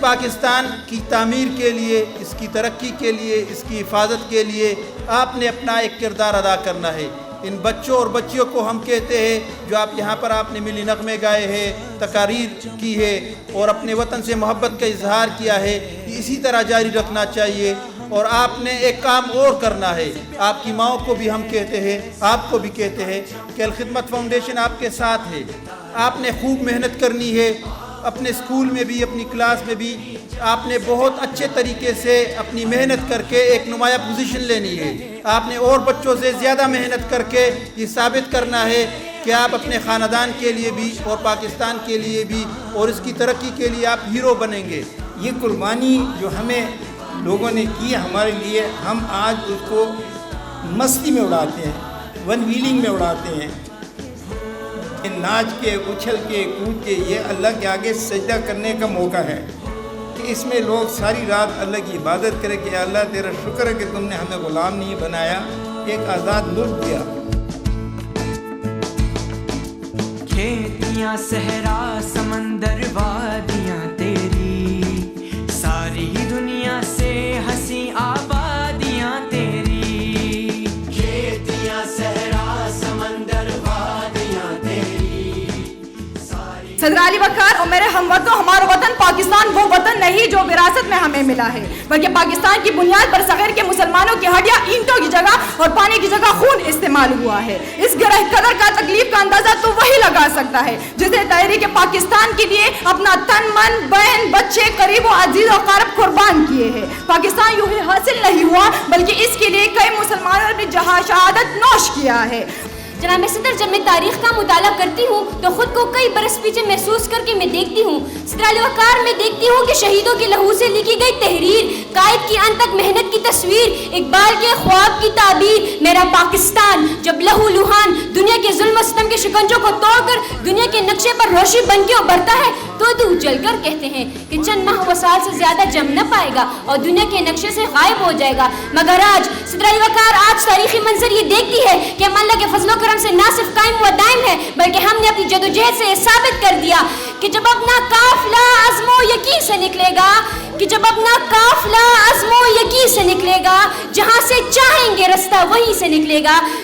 پاکستان کی تعمیر کے لیے، اس کی ترقی کے لیے، اس کی حفاظت کے لیے آپ نے اپنا ایک کردار ادا کرنا ہے۔ ان بچوں اور بچیوں کو ہم کہتے ہیں جو آپ یہاں پر آپ نے ملی نغمے گائے ہیں، تقاریر کی ہے اور اپنے وطن سے محبت کا اظہار کیا ہے، اسی طرح جاری رکھنا چاہیے۔ اور آپ نے ایک کام اور کرنا ہے، آپ کی ماؤں کو بھی ہم کہتے ہیں، آپ کو بھی کہتے ہیں کہ الخدمت فاؤنڈیشن آپ کے ساتھ ہے۔ آپ نے خوب محنت کرنی ہے، اپنے اسکول میں بھی، اپنی کلاس میں بھی آپ نے بہت اچھے طریقے سے اپنی محنت کر کے ایک نمایاں پوزیشن لینی ہے۔ آپ نے اور بچوں سے زیادہ محنت کر کے یہ ثابت کرنا ہے کہ آپ اپنے خاندان کے لیے بھی اور پاکستان کے لیے بھی اور اس کی ترقی کے لیے آپ ہیرو بنیں گے۔ یہ قربانی جو ہمیں لوگوں نے کی ہمارے لیے، ہم آج اس کو مستی میں اڑاتے ہیں، ون ویلنگ میں اڑاتے ہیں، ناچ کے، اچھل کے، کود کے۔ یہ اللہ کے آگے سجدہ کرنے کا موقع ہے کہ اس میں لوگ ساری رات اللہ کی عبادت کریں کہ اللہ تیرا شکر ہے کہ تم نے ہمیں غلام نہیں بنایا، ایک آزاد ملک دیا۔ کھیتیاں، صحرا، سمندر، وادیاں تیری، ساری دنیا سے ہنسی آبادیاں تیری۔ کھیتیاں، صحرا، سمندر، وادیاں تیری۔ صدر علی وقار اور میرے ہموطنوں، ہمارا وطن پاکستان وہ وطن نہیں جو وراثت میں ہمیں ملا ہے، بلکہ پاکستان کی بنیاد برصغیر کے مسلمانوں کی ہڈیاں اینٹوں کی جگہ اور پانی کی جگہ خون استعمال ہوا ہے۔ اس گرہ قدر کا تکلیف کا اندازہ تو وہی لگا سکتا ہے جس نے تحریک پاکستان کے لیے اپنا تن، من، بہن، بچے، قریب و عزیز و اقارب قربان کیے ہیں۔ پاکستان یوں ہی حاصل نہیں ہوا بلکہ اس کے لیے کئی مسلمانوں نے شہادت نوش کیا ہے۔ جناب صدر، جب میں تاریخ کا مطالعہ کرتی ہوں تو خود کو کئی برس پیچھے محسوس کر کے میں دیکھتی ہوں۔ صدر علی وقار میں دیکھتی ہوں کہ شہیدوں کے لہو سے لکھی گئی تحریر، قائد کی انتک محنت کی تصویر، اقبال کے خواب کی تعبیر، میرا پاکستان جب لہو لہان دنیا کے ظلم و ستم کے شکنجوں کو توڑ کر دنیا کے نقشے پر روشنی بن کے ابھرتا ہے تو اجل کر کہتے ہیں کہ چند ماہ و سال سے زیادہ جم نہ پائے گا اور دنیا کے نقشے سے غائب ہو جائے گا۔ مگر آج صدر علی وقار، آج تاریخی منظر یہ دیکھتی ہے کہ ہم اللہ کے فضل و کرم سے نہ صرف قائم و دائم ہے بلکہ ہم نے اپنی جدوجہد سے یہ ثابت کر دیا کہ جب اپنا قافلہ عزم و یقین سے نکلے گا، کہ جب اپنا قافلہ عزم و یقین سے نکلے گا، جہاں سے چاہیں گے رستہ وہیں سے نکلے گا۔